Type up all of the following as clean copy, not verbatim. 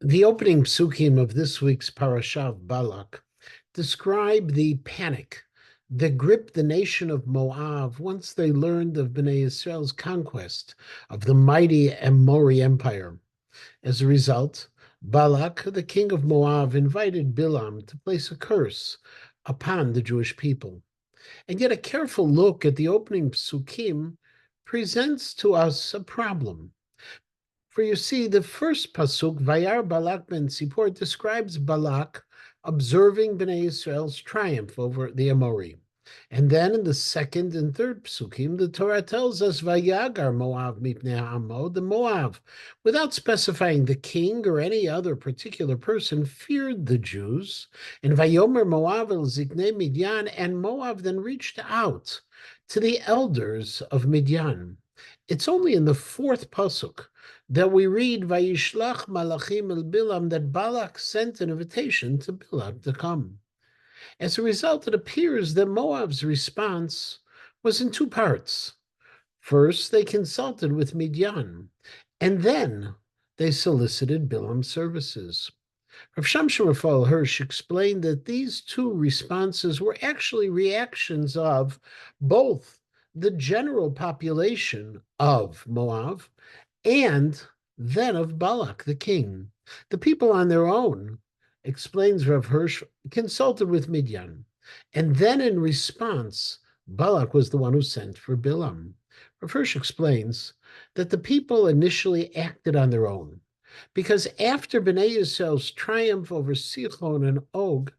The opening psukim of this week's parasha of Balak describe the panic that gripped the nation of Moab once they learned of Bnei Israel's conquest of the mighty Amori Empire. As a result, Balak, the king of Moab, invited Bilam to place a curse upon the Jewish people. And yet a careful look at the opening psukim presents to us a problem. For you see, the first pasuk, Vayar Balak ben Zippor, describes Balak observing Bnei Israel's triumph over the Amori. And then in the second and third psukim, the Torah tells us Vayagar Moab mipnei Amo, the Moab, without specifying the king or any other particular person, feared the Jews. And Vayomer Moab el Ziknei Midian, and Moab then reached out to the elders of Midian. It's only in the fourth pasuk that we read Vayishlach Malachim el Bilam that Balak sent an invitation to Bilam to come. As a result, it appears that Moab's response was in two parts. First, they consulted with Midian, and then they solicited Bilam's services. Rav Shamshon Raphael Hirsch explained that these two responses were actually reactions of both the general population of Moab and then of Balak, the king. The people on their own, explains Rav Hirsch, consulted with Midian. And then in response, Balak was the one who sent for Bilam. Rav Hirsch explains that the people initially acted on their own, because after Bnei Yisrael's triumph over Sichon and Og,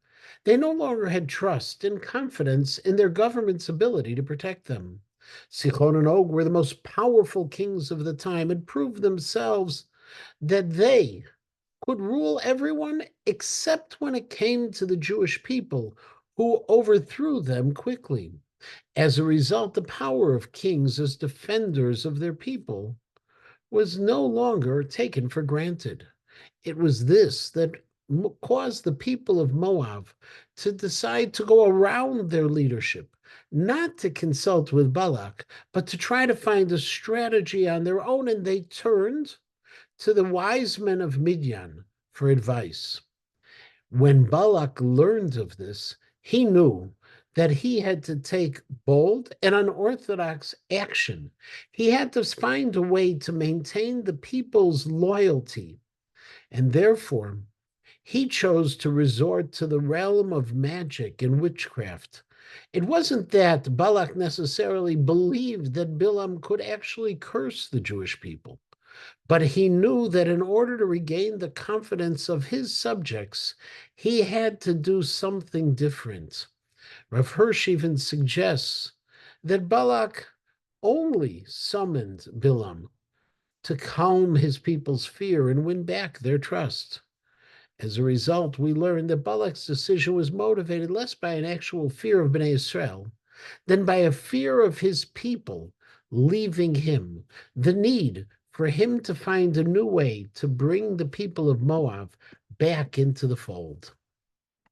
they no longer had trust and confidence in their government's ability to protect them. Sichon and Og were the most powerful kings of the time and proved themselves that they could rule everyone except when it came to the Jewish people, who overthrew them quickly. As a result, the power of kings as defenders of their people was no longer taken for granted. It was this that caused the people of Moab to decide to go around their leadership, not to consult with Balak, but to try to find a strategy on their own, and they turned to the wise men of Midian for advice. When Balak learned of this, he knew that he had to take bold and unorthodox action. He had to find a way to maintain the people's loyalty, and therefore he chose to resort to the realm of magic and witchcraft. It wasn't that Balak necessarily believed that Bilam could actually curse the Jewish people, but he knew that in order to regain the confidence of his subjects, he had to do something different. Rav Hirsch even suggests that Balak only summoned Bilam to calm his people's fear and win back their trust. As a result, we learn that Balak's decision was motivated less by an actual fear of Bnei Israel than by a fear of his people leaving him, the need for him to find a new way to bring the people of Moab back into the fold.